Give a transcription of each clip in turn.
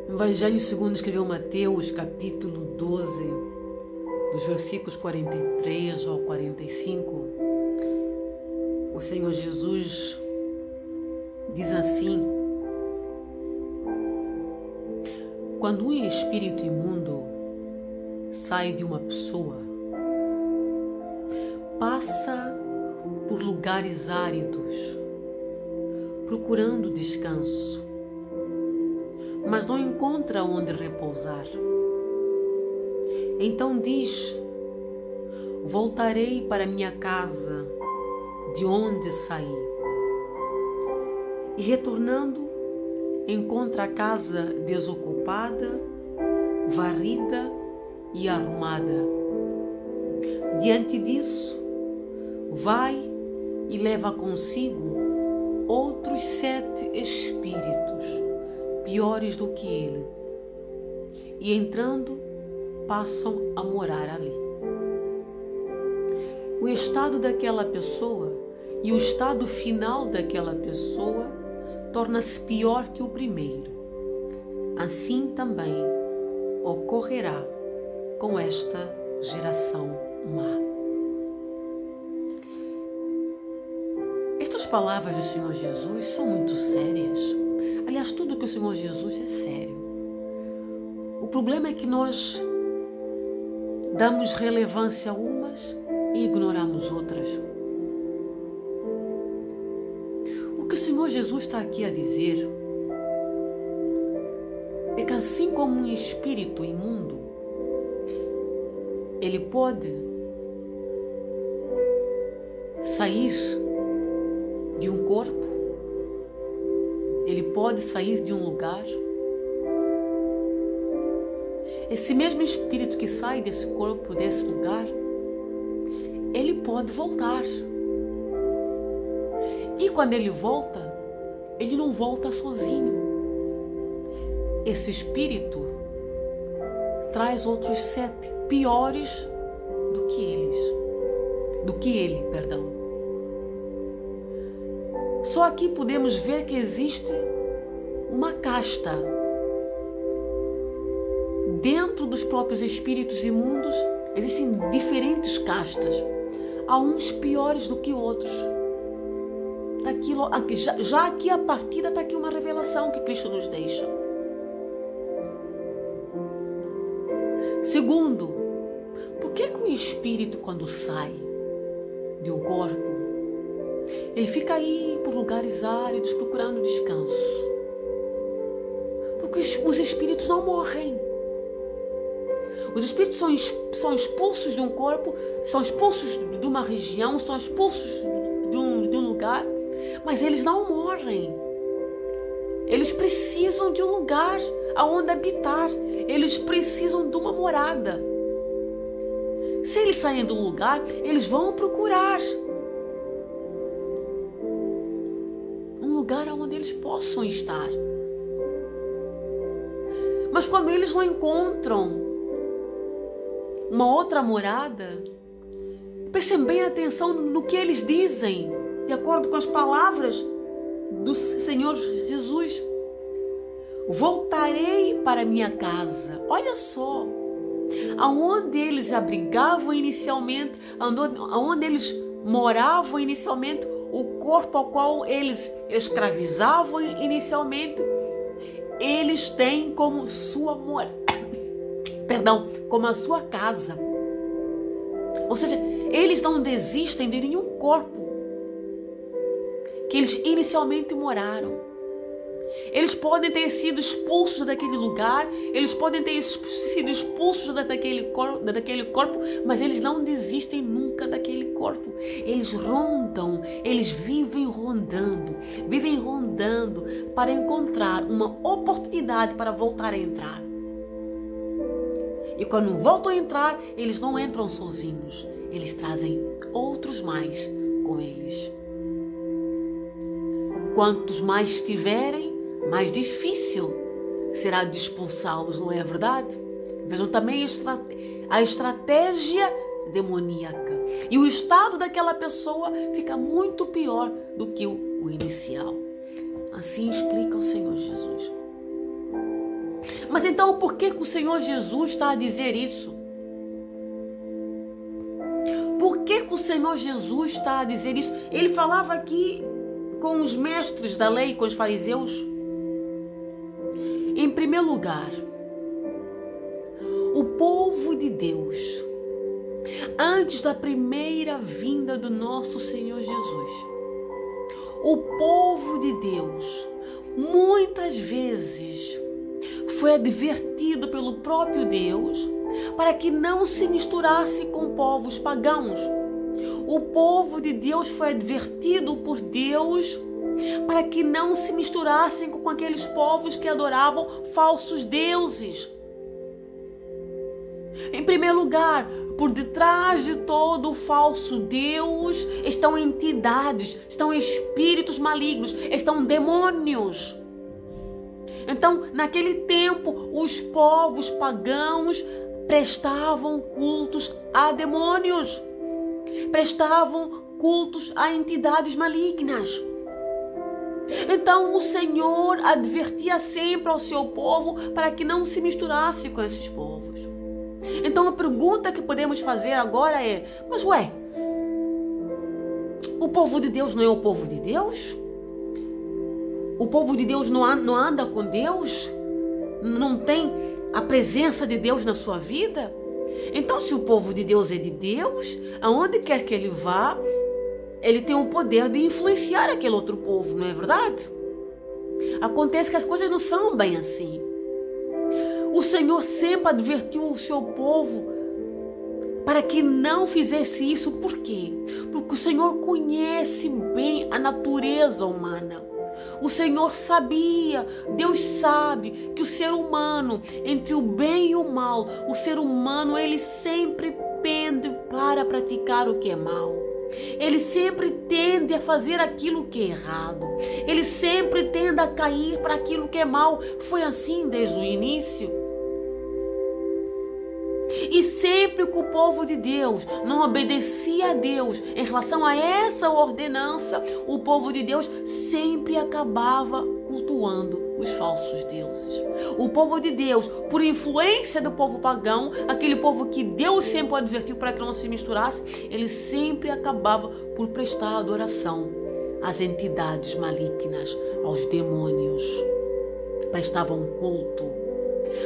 Evangelho segundo escreveu Mateus, capítulo 12, dos versículos 43 ao 45, o Senhor Jesus diz assim: quando um espírito imundo sai de uma pessoa, passa por lugares áridos, procurando descanso, mas não encontra onde repousar. Então diz: voltarei para minha casa, de onde saí. E retornando, encontra a casa desocupada, varrida e arrumada. Diante disso, vai e leva consigo outros 7 espíritos, piores do que ele, e entrando, passam a morar ali. O estado daquela pessoa e o estado final daquela pessoa torna-se pior que o primeiro. Assim também ocorrerá com esta geração má. Estas palavras do Senhor Jesus são muito sérias. Aliás, tudo que o Senhor Jesus é sério. O problema é que nós damos relevância a umas e ignoramos outras. O que o Senhor Jesus está aqui a dizer é que, assim como um espírito imundo, ele pode sair de um corpo, ele pode sair de um lugar. Esse mesmo espírito que sai desse corpo, desse lugar, ele pode voltar. E quando ele volta, ele não volta sozinho. Esse espírito traz outros 7 piores do que ele. Só aqui podemos ver que existe uma casta. Dentro dos próprios espíritos imundos existem diferentes castas. Há uns piores do que outros. Já aqui a partida está aqui uma revelação que Cristo nos deixa. Segundo, por que um espírito, quando sai de um corpo, ele fica aí por lugares áridos procurando descanso? Porque os espíritos não morrem. Os espíritos são expulsos de um corpo, são expulsos de uma região, são expulsos de um lugar, mas eles não morrem. Eles precisam de um lugar aonde habitar. Eles precisam de uma morada. Se eles saem de um lugar, eles vão procurar um lugar onde eles possam estar. Mas quando eles não encontram uma outra morada, prestem bem atenção no que eles dizem, de acordo com as palavras do Senhor Jesus. Voltarei para minha casa. Olha só, aonde eles abrigavam inicialmente, aonde eles moravam inicialmente, o corpo ao qual eles escravizavam inicialmente, eles têm como sua morada. Como a sua casa. Ou seja, eles não desistem de nenhum corpo que eles inicialmente moraram. Eles podem ter sido expulsos daquele lugar, eles podem ter sido expulsos daquele corpo, mas eles não desistem nunca daquele corpo. Eles rondam, eles vivem rondando para encontrar uma oportunidade para voltar a entrar. E quando voltam a entrar, eles não entram sozinhos. Eles trazem outros mais com eles. Quantos mais tiverem, mais difícil será de expulsá-los, não é verdade? Vejam também a estratégia demoníaca. E o estado daquela pessoa fica muito pior do que o inicial. Assim explica o Senhor Jesus. Mas então por que o Senhor Jesus está a dizer isso? Por que o Senhor Jesus está a dizer isso? Ele falava aqui com os mestres da lei, com os fariseus. Em primeiro lugar, o povo de Deus, antes da primeira vinda do nosso Senhor Jesus, o povo de Deus muitas vezes foi advertido pelo próprio Deus para que não se misturasse com povos pagãos. O povo de Deus foi advertido por Deus para que não se misturassem com aqueles povos que adoravam falsos deuses. Em primeiro lugar, por detrás de todo falso Deus estão entidades, estão espíritos malignos, estão demônios. Então, naquele tempo, os povos pagãos prestavam cultos a demônios, prestavam cultos a entidades malignas. Então, o Senhor advertia sempre ao seu povo para que não se misturasse com esses povos. Então, a pergunta que podemos fazer agora é: mas o povo de Deus não é o povo de Deus? O povo de Deus não anda com Deus? Não tem a presença de Deus na sua vida? Então, se o povo de Deus é de Deus, aonde quer que ele vá, ele tem o poder de influenciar aquele outro povo, não é verdade? Acontece que as coisas não são bem assim. O Senhor sempre advertiu o seu povo para que não fizesse isso. Por quê? Porque o Senhor conhece bem a natureza humana. O Senhor sabia, Deus sabe que o ser humano, entre o bem e o mal, o ser humano, ele sempre pende para praticar o que é mal. Ele sempre tende a fazer aquilo que é errado. Ele sempre tende a cair para aquilo que é mal. Foi assim desde o início. E sempre que o povo de Deus não obedecia a Deus em relação a essa ordenança, o povo de Deus sempre acabava cultuando os falsos deuses. O povo de Deus, por influência do povo pagão, aquele povo que Deus sempre advertiu para que não se misturasse, ele sempre acabava por prestar adoração às entidades malignas, aos demônios. Prestavam culto.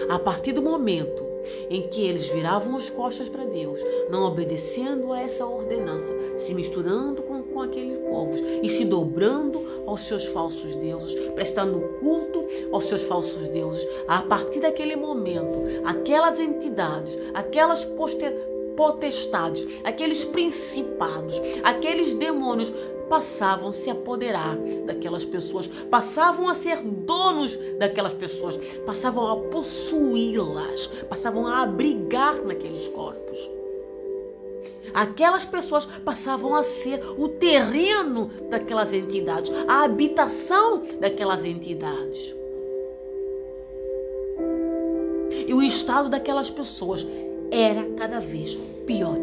A partir do momento em que eles viravam as costas para Deus, não obedecendo a essa ordenança, se misturando com aqueles povos e se dobrando aos seus falsos deuses, prestando culto aos seus falsos deuses, a partir daquele momento, aquelas entidades, aquelas potestades, aqueles principados, aqueles demônios passavam a se apoderar daquelas pessoas, passavam a ser donos daquelas pessoas, passavam a possuí-las, passavam a abrigar naqueles corpos. Aquelas pessoas passavam a ser o terreno daquelas entidades, a habitação daquelas entidades. E o estado daquelas pessoas era cada vez pior,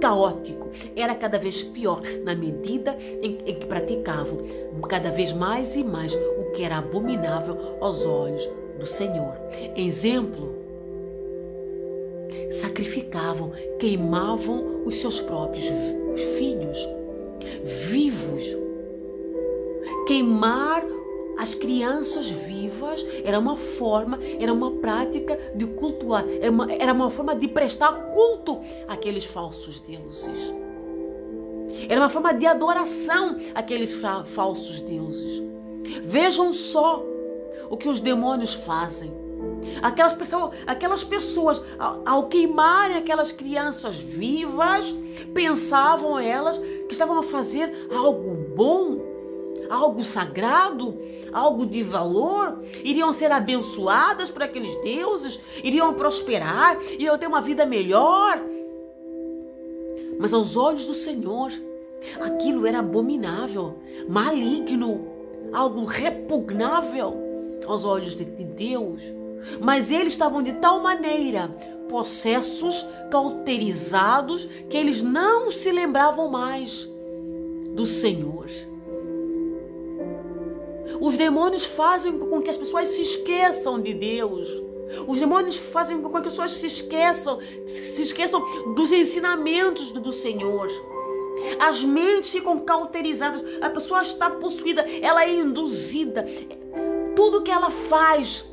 caótico, era cada vez pior na medida em que praticavam cada vez mais e mais o que era abominável aos olhos do Senhor. Exemplo, sacrificavam, queimavam os seus próprios filhos vivos. Queimar as crianças vivas era uma forma, era uma prática de cultuar, era uma forma de prestar culto àqueles falsos deuses. Era uma forma de adoração àqueles falsos deuses. Vejam só o que os demônios fazem. Aquelas pessoas, ao queimarem aquelas crianças vivas, pensavam elas que estavam a fazer algo bom, algo sagrado, algo de valor, iriam ser abençoadas por aqueles deuses, iriam prosperar, iriam ter uma vida melhor. Mas aos olhos do Senhor, aquilo era abominável, maligno, algo repugnável aos olhos de Deus. Mas eles estavam de tal maneira possessos, cauterizados, que eles não se lembravam mais do Senhor. Os demônios fazem com que as pessoas se esqueçam de Deus, Os demônios fazem com que as pessoas se esqueçam dos ensinamentos do Senhor. As mentes ficam cauterizadas, a pessoa está possuída, ela é induzida. Tudo que ela faz,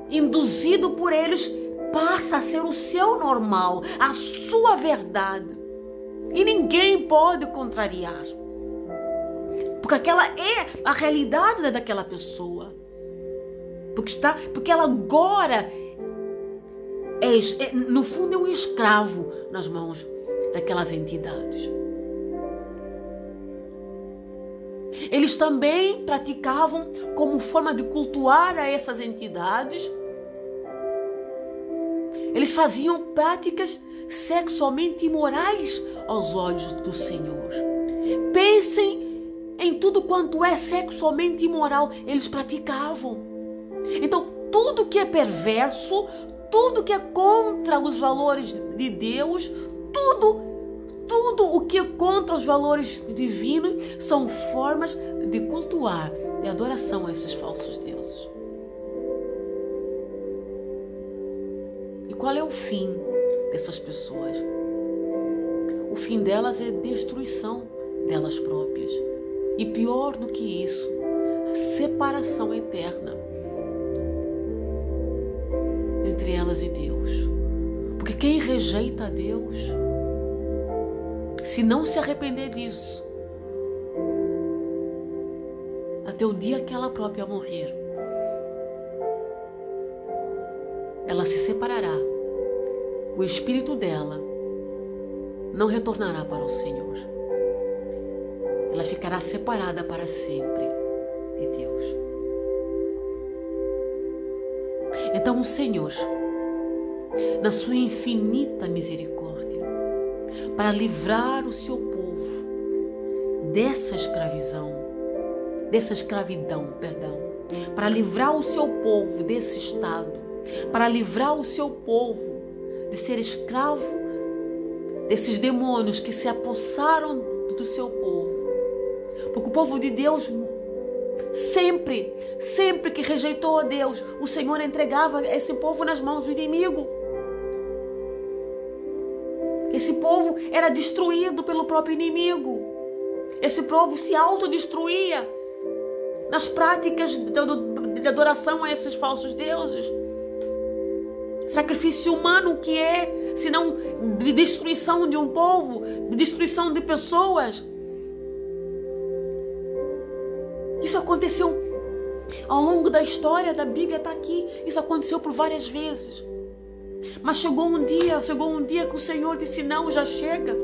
induzido por eles, passa a ser o seu normal, a sua verdade. E ninguém pode contrariar. Porque aquela é a realidade daquela pessoa. Porque ela agora no fundo é um escravo nas mãos daquelas entidades. Eles também praticavam como forma de cultuar a essas entidades. Eles faziam práticas sexualmente imorais aos olhos do Senhor. Pensem em tudo quanto é sexualmente imoral, eles praticavam. Então, tudo que é perverso, tudo que é contra os valores de Deus, tudo o que é contra os valores divinos são formas de cultuar, de adoração a esses falsos deuses. E qual é o fim dessas pessoas? O fim delas é destruição delas próprias. E pior do que isso, a separação eterna entre elas e Deus. Porque quem rejeita a Deus, se não se arrepender disso, até o dia que ela própria morrer, ela se separará. O espírito dela não retornará para o Senhor. Ela ficará separada para sempre de Deus. Então o Senhor, na sua infinita misericórdia, para livrar o seu povo dessa escravidão, para livrar o seu povo desse estado, para livrar o seu povo de ser escravo desses demônios que se apossaram do seu povo. Porque o povo de Deus, sempre que rejeitou a Deus, o Senhor entregava esse povo nas mãos do inimigo. Esse povo era destruído pelo próprio inimigo. Esse povo se autodestruía nas práticas de adoração a esses falsos deuses. Sacrifício humano que é, senão de destruição de um povo, de destruição de pessoas. Isso aconteceu ao longo da história da Bíblia, está aqui. Isso aconteceu por várias vezes. Mas chegou um dia que o Senhor disse: não, já chega.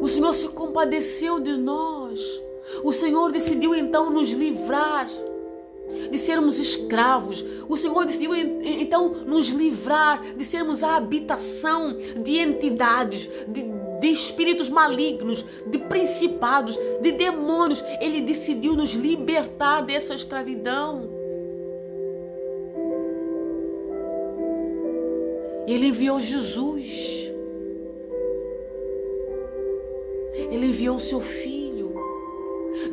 O Senhor se compadeceu de nós. O Senhor decidiu então nos livrar de sermos escravos. O Senhor decidiu então nos livrar de sermos a habitação de entidades, de espíritos malignos, de principados, de demônios. Ele decidiu nos libertar dessa escravidão. Ele enviou Jesus. Ele enviou o seu Filho.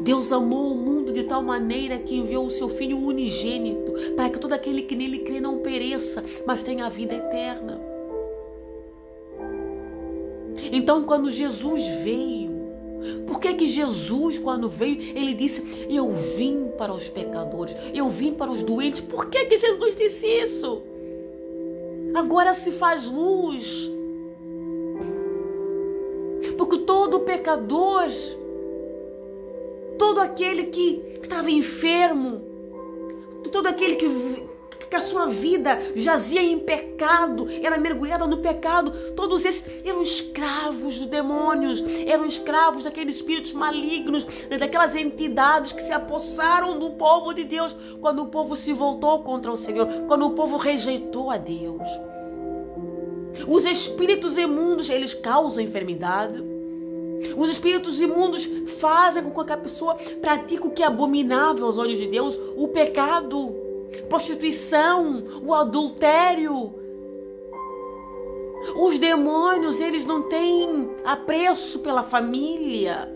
Deus amou o mundo de tal maneira que enviou o seu Filho unigênito, para que todo aquele que nele crê não pereça, mas tenha a vida eterna. Então, quando Jesus veio, por que Jesus, quando veio, ele disse: eu vim para os pecadores, eu vim para os doentes? Por que Jesus disse isso? Agora se faz luz. Porque todo pecador, todo aquele que estava enfermo, todo aquele que a sua vida jazia em pecado, era mergulhada no pecado, todos esses eram escravos dos demônios, eram escravos daqueles espíritos malignos, daquelas entidades que se apossaram do povo de Deus, quando o povo se voltou contra o Senhor, quando o povo rejeitou a Deus. Os espíritos imundos, eles causam enfermidade. Os espíritos imundos fazem com que a pessoa pratique o que é abominável aos olhos de Deus, o pecado, prostituição, o adultério. Os demônios, eles não têm apreço pela família.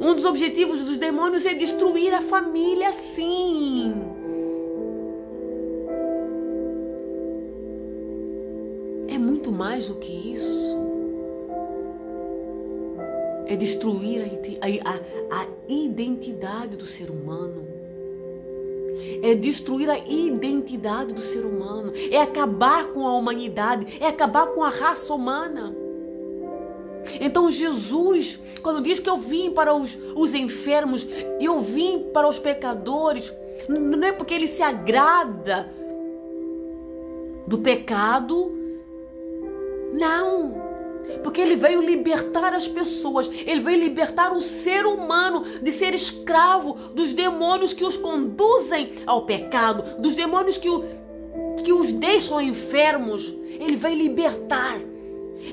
Um dos objetivos dos demônios é destruir a família, sim. muito mais do que isso. É destruir a identidade do ser humano. É destruir a identidade do ser humano. É acabar com a humanidade. É acabar com a raça humana. Então Jesus, quando diz que eu vim para os enfermos, eu vim para os pecadores, não é porque ele se agrada do pecado, não. Porque ele veio libertar as pessoas, ele veio libertar o ser humano de ser escravo dos demônios que os conduzem ao pecado, dos demônios que os deixam enfermos. Ele veio libertar.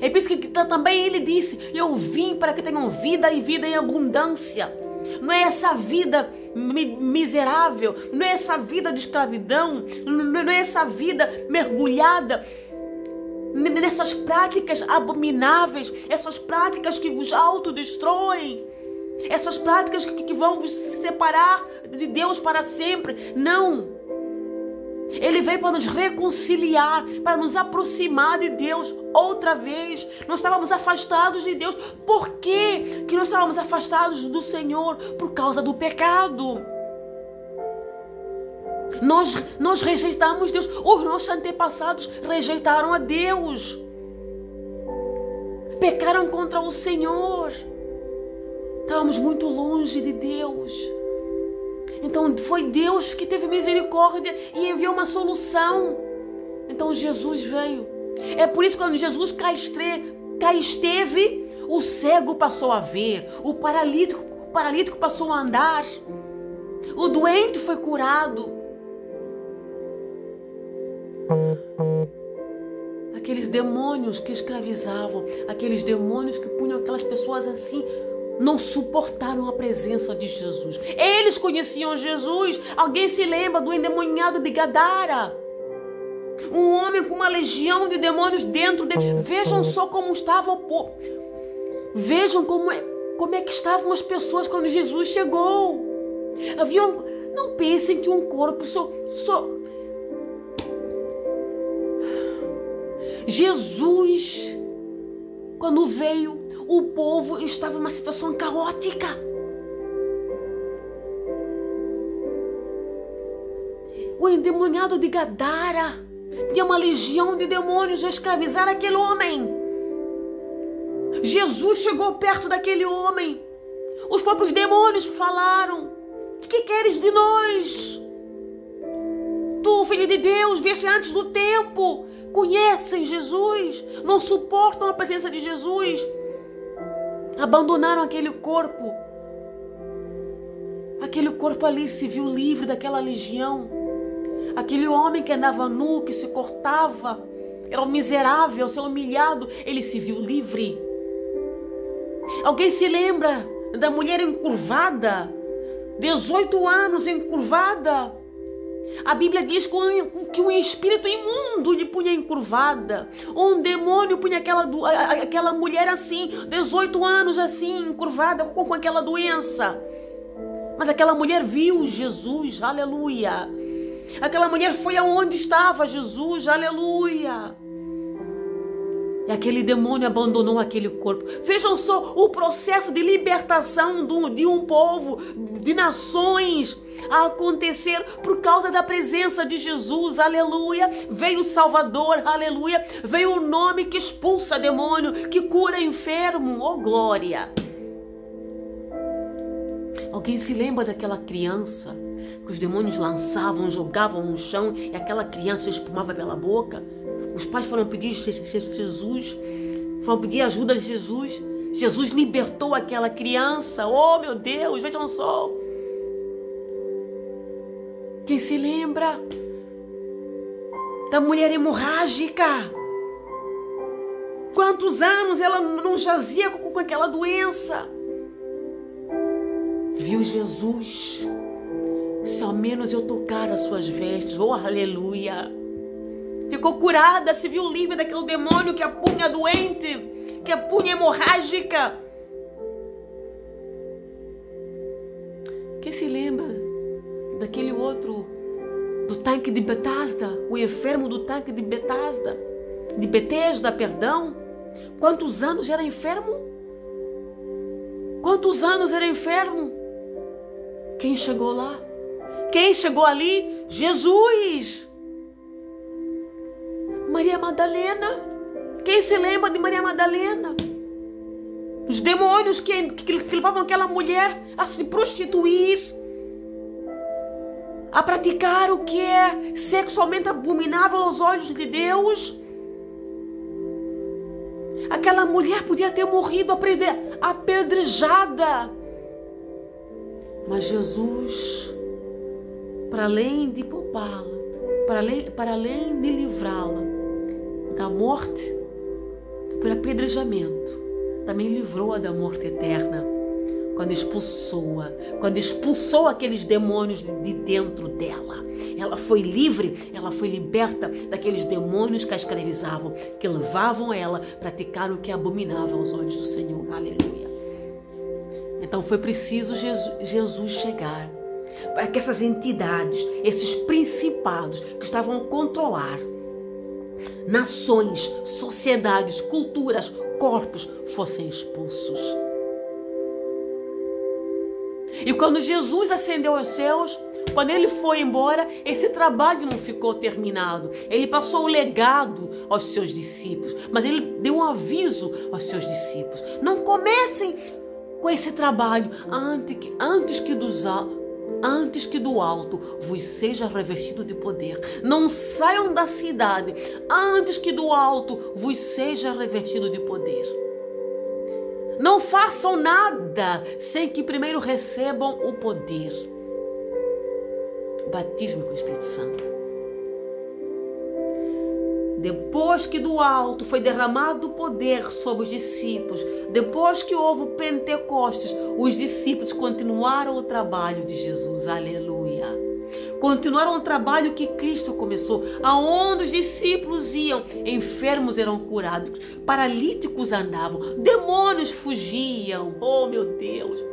É por isso que também ele disse: eu vim para que tenham vida e vida em abundância. Não é essa vida miserável, não é essa vida de escravidão, não é essa vida mergulhada nessas práticas abomináveis, essas práticas que vos autodestroem, essas práticas que vão vos separar de Deus para sempre. Não. Ele veio para nos reconciliar, para nos aproximar de Deus outra vez. Nós estávamos afastados de Deus. Por quê que nós estávamos afastados do Senhor? Por causa do pecado. Nós rejeitamos Deus. Os nossos antepassados rejeitaram a Deus. Pecaram contra o Senhor. Estávamos muito longe de Deus. Então foi Deus que teve misericórdia e enviou uma solução. Então Jesus veio. É por isso que quando Jesus cá esteve, o cego passou a ver, o paralítico passou a andar, o doente foi curado. Aqueles demônios que escravizavam, aqueles demônios que punham aquelas pessoas assim, não suportaram a presença de Jesus. Eles conheciam Jesus. Alguém se lembra do endemoniado de Gadara? Um homem com uma legião de demônios dentro dele. Vejam só como estava o povo. Vejam como é que estavam as pessoas quando Jesus chegou. Não pensem que um corpo Jesus, quando veio, o povo estava em uma situação caótica. O endemoniado de Gadara tinha uma legião de demônios a escravizar aquele homem. Jesus chegou perto daquele homem. Os próprios demônios falaram: o que queres de nós? Tu, filho de Deus, vieste antes do tempo. Conhecem Jesus, não suportam a presença de Jesus. Abandonaram aquele corpo. Aquele corpo ali se viu livre daquela legião. Aquele homem que andava nu, que se cortava, era um miserável, ser humilhado, ele se viu livre. Alguém se lembra da mulher encurvada? 18 anos encurvada. A Bíblia diz que um espírito imundo lhe punha encurvada. Um demônio punha aquela mulher assim, 18 anos assim, encurvada, com aquela doença. Mas aquela mulher viu Jesus, aleluia. Aquela mulher foi aonde estava Jesus, aleluia. E aquele demônio abandonou aquele corpo. Vejam só o processo de libertação de um povo, de nações, a acontecer por causa da presença de Jesus, aleluia. Veio o Salvador, aleluia. Veio o nome que expulsa demônio, que cura enfermo, oh glória. Alguém se lembra daquela criança que os demônios lançavam, jogavam no chão e aquela criança espumava pela boca? Os pais foram pedir Jesus, foram pedir ajuda de Jesus. Jesus libertou aquela criança. Oh meu Deus, vejam só. Quem se lembra da mulher hemorrágica? Quantos anos ela não jazia com aquela doença? Viu Jesus? Se ao menos eu tocar as suas vestes, oh aleluia. Ficou curada, se viu livre daquele demônio que a punha doente, que a punha hemorrágica. Quem se lembra daquele outro, do tanque de Betesda, o enfermo do tanque de Betesda? de Betesda, perdão. Quantos anos era enfermo? Quantos anos era enfermo? Quem chegou lá? Quem chegou ali? Jesus! Maria Madalena. Quem se lembra de Maria Madalena? Os demônios que levavam aquela mulher a se prostituir, a praticar o que é sexualmente abominável aos olhos de Deus. Aquela mulher podia ter morrido apedrejada. Mas Jesus, para além de poupá-la, para além de livrá-la da morte por apedrejamento, também livrou-a da morte eterna, quando expulsou aqueles demônios de dentro dela. Ela foi livre, ela foi liberta daqueles demônios que a escravizavam, que levavam ela a praticar o que é abominável aos olhos do Senhor. Aleluia. Então foi preciso Jesus chegar para que essas entidades, esses principados que estavam a controlar nações, sociedades, culturas, corpos, fossem expulsos. E quando Jesus ascendeu aos céus, quando ele foi embora, esse trabalho não ficou terminado. Ele passou o legado aos seus discípulos, mas ele deu um aviso aos seus discípulos: não comecem com esse trabalho antes que do alto vos seja revestido de poder. Não saiam da cidade antes que do alto vos seja revestido de poder. Não façam nada sem que primeiro recebam o poder. O batismo com o Espírito Santo. Depois que do alto foi derramado o poder sobre os discípulos, depois que houve o Pentecostes, os discípulos continuaram o trabalho de Jesus. Aleluia. Continuaram o trabalho que Cristo começou. Aonde os discípulos iam, enfermos eram curados, paralíticos andavam, demônios fugiam. Oh, meu Deus!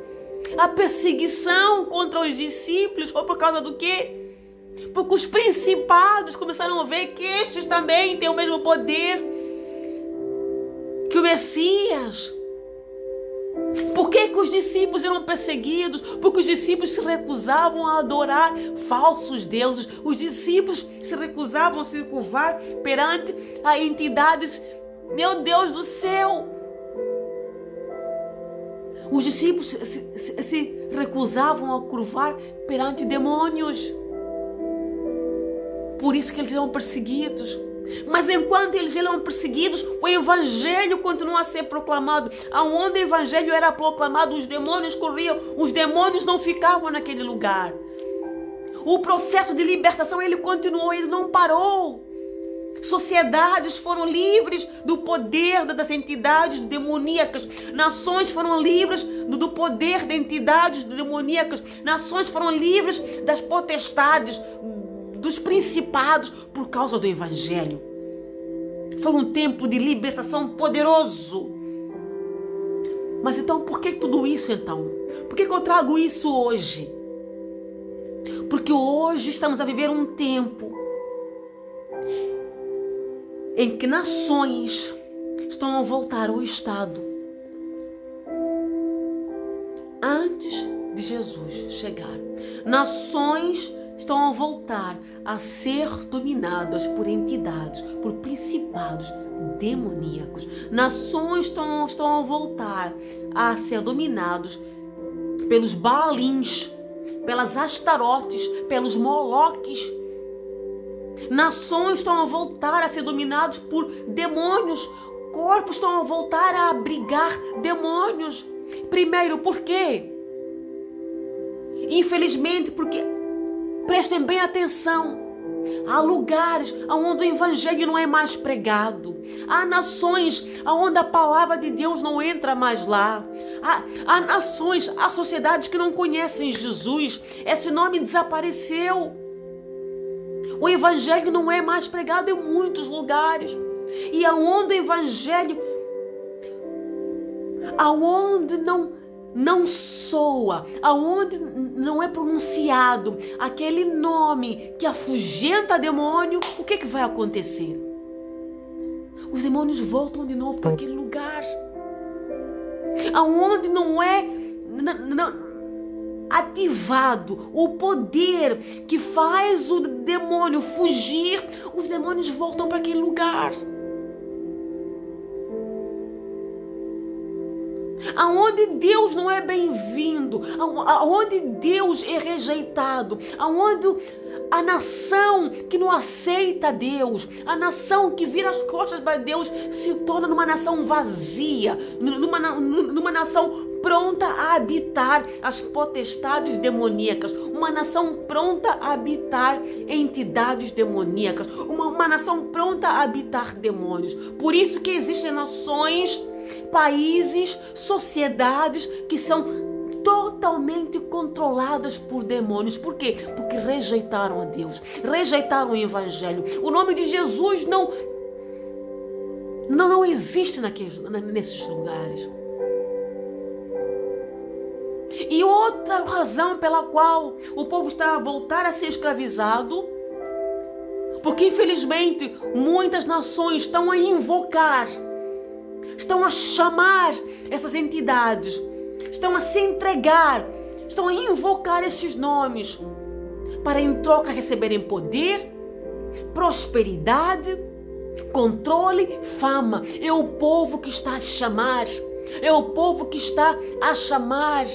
A perseguição contra os discípulos foi por causa do quê? Porque os principados começaram a ver que estes também têm o mesmo poder que o Messias. Por que os discípulos eram perseguidos? Porque os discípulos se recusavam a adorar falsos deuses. Os discípulos se recusavam a se curvar perante a entidades, meu Deus do céu. Os discípulos se recusavam a curvar perante demônios. Por isso que eles eram perseguidos. Mas enquanto eles eram perseguidos, o evangelho continua a ser proclamado. Aonde o evangelho era proclamado, os demônios corriam, os demônios não ficavam naquele lugar. O processo de libertação, ele continuou, ele não parou. Sociedades foram livres do poder das entidades demoníacas. Nações foram livres do poder de entidades demoníacas. Nações foram livres das potestades, dos principados, por causa do evangelho. Foi um tempo de libertação poderoso. Mas então, por que tudo isso então? Por que eu trago isso hoje? Porque hoje estamos a viver um tempo em que nações estão a voltar ao estado antes de Jesus chegar. Nações estão a voltar a ser dominadas por entidades, por principados demoníacos. Nações estão a voltar a ser dominados pelos Baalins, pelas Astarotes, pelos Moloques. Nações estão a voltar a ser dominados por demônios. Corpos estão a voltar a abrigar demônios. Primeiro, por quê? Infelizmente, porque, prestem bem atenção, há lugares onde o evangelho não é mais pregado. Há nações onde a palavra de Deus não entra mais lá. Há nações, há sociedades que não conhecem Jesus. Esse nome desapareceu. O evangelho não é mais pregado em muitos lugares. E aonde o evangelho, aonde não soa, aonde não é pronunciado aquele nome que afugenta demônio, o que vai acontecer? os demônios voltam de novo para aquele lugar. Aonde não é ativado o poder que faz o demônio fugir, os demônios voltam para aquele lugar. Aonde Deus não é bem-vindo, aonde Deus é rejeitado, aonde a nação que não aceita Deus, a nação que vira as costas para Deus, se torna numa nação vazia, numa nação pronta a habitar as potestades demoníacas, uma nação pronta a habitar entidades demoníacas, uma nação pronta a habitar demônios. Por isso que existem nações, países, sociedades que são totalmente controladas por demônios. Por quê? Porque rejeitaram a Deus, rejeitaram o Evangelho. O nome de Jesus não existe nesses lugares. E outra razão pela qual o povo está a voltar a ser escravizado, porque infelizmente muitas nações estão a invocar, estão a chamar essas entidades, estão a se entregar, estão a invocar esses nomes para em troca receberem poder, prosperidade, controle, fama. É o povo que está a chamar, é o povo que está a chamar,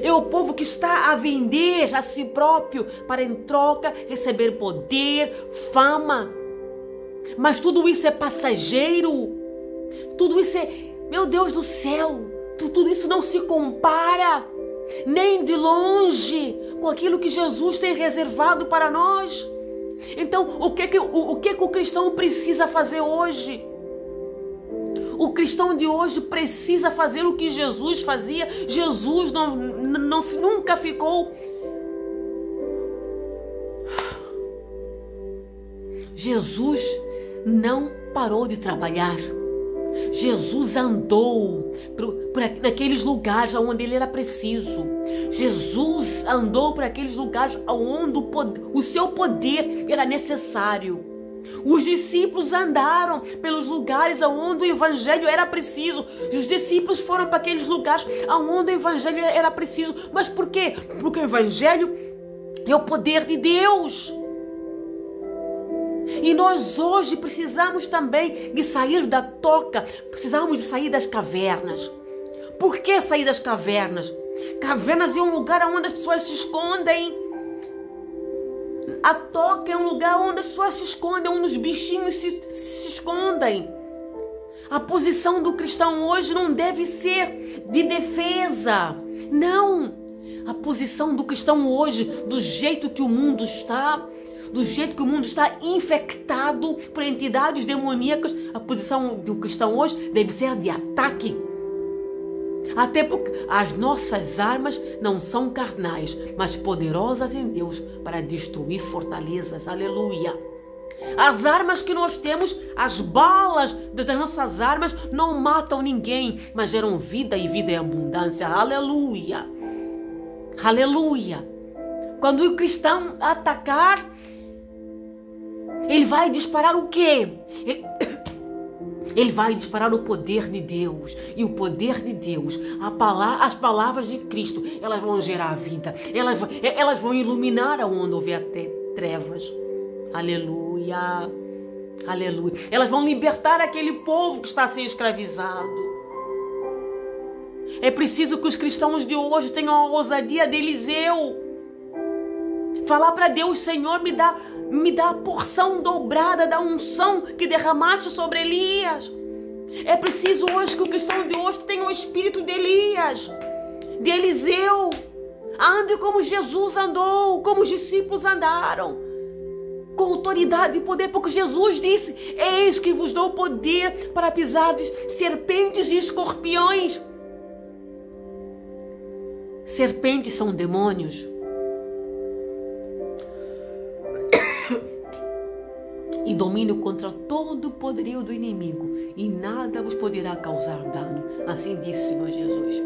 é o povo que está a vender a si próprio para em troca receber poder, fama. Mas tudo isso é passageiro, tudo isso é, meu Deus do céu, tudo isso não se compara nem de longe com aquilo que Jesus tem reservado para nós. Então, o que o cristão precisa fazer hoje? O cristão de hoje precisa fazer o que Jesus fazia. Jesus nunca ficou. Jesus não parou de trabalhar. Jesus andou por aqueles lugares onde ele era preciso. Jesus andou por aqueles lugares onde o seu poder era necessário. Os discípulos andaram pelos lugares onde o evangelho era preciso. Os discípulos foram para aqueles lugares onde o evangelho era preciso. Mas por quê? Porque o evangelho é o poder de Deus. E nós hoje precisamos também de sair da toca, precisamos de sair das cavernas. Por que sair das cavernas? Cavernas é um lugar onde as pessoas se escondem. A toca é um lugar onde as pessoas se escondem, onde os bichinhos se escondem. A posição do cristão hoje não deve ser de defesa. Não. A posição do cristão hoje, do jeito que o mundo está, do jeito que o mundo está infectado por entidades demoníacas, a posição do cristão hoje deve ser de ataque. Até porque as nossas armas não são carnais, mas poderosas em Deus para destruir fortalezas. Aleluia! As armas que nós temos, as balas das nossas armas não matam ninguém, mas geram vida e vida em abundância. Aleluia! Aleluia! Quando o cristão atacar, ele vai disparar o quê? Ele vai disparar o poder de Deus. E o poder de Deus, as palavras de Cristo, elas vão gerar vida. Elas vão iluminar aonde houver trevas. Aleluia. Aleluia. Elas vão libertar aquele povo que está a ser escravizado. É preciso que os cristãos de hoje tenham a ousadia de Eliseu. Falar para Deus: Senhor, me dá a porção dobrada da unção que derramaste sobre Elias. É preciso hoje que o cristão de hoje tenha o espírito de Elias, de Eliseu. Ande como Jesus andou, como os discípulos andaram, com autoridade e poder, porque Jesus disse: eis que vos dou poder para pisardes serpentes e escorpiões. Serpentes são demônios. E domínio contra todo o poderio do inimigo, e nada vos poderá causar dano. Assim disse o Senhor Jesus.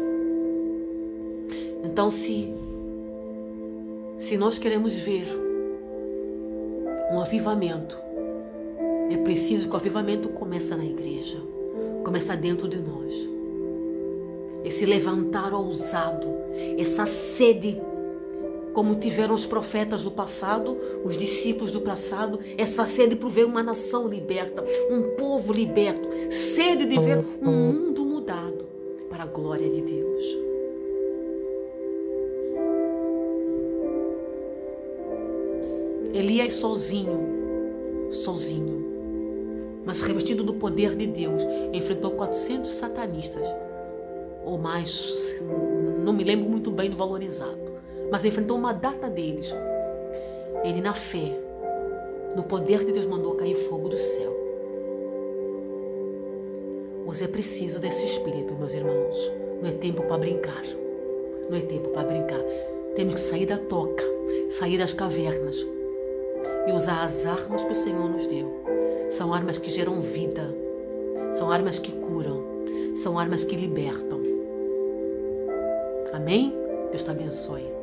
Então, se nós queremos ver um avivamento, É preciso que o avivamento comece na igreja, começa dentro de nós. Esse levantar ousado, essa sede, como tiveram os profetas do passado, os discípulos do passado, essa sede por ver uma nação liberta, um povo liberto, sede de ver um mundo mudado para a glória de Deus. Elias sozinho, mas revestido do poder de Deus, enfrentou 400 satanistas, ou mais, não me lembro muito bem do valor exato, mas enfrentou uma data deles. Ele, na fé, no poder de Deus, mandou cair fogo do céu. Hoje é preciso desse espírito, meus irmãos. Não é tempo para brincar. Não é tempo para brincar. Temos que sair da toca, sair das cavernas e usar as armas que o Senhor nos deu. São armas que geram vida, são armas que curam, são armas que libertam. Amém? Deus te abençoe.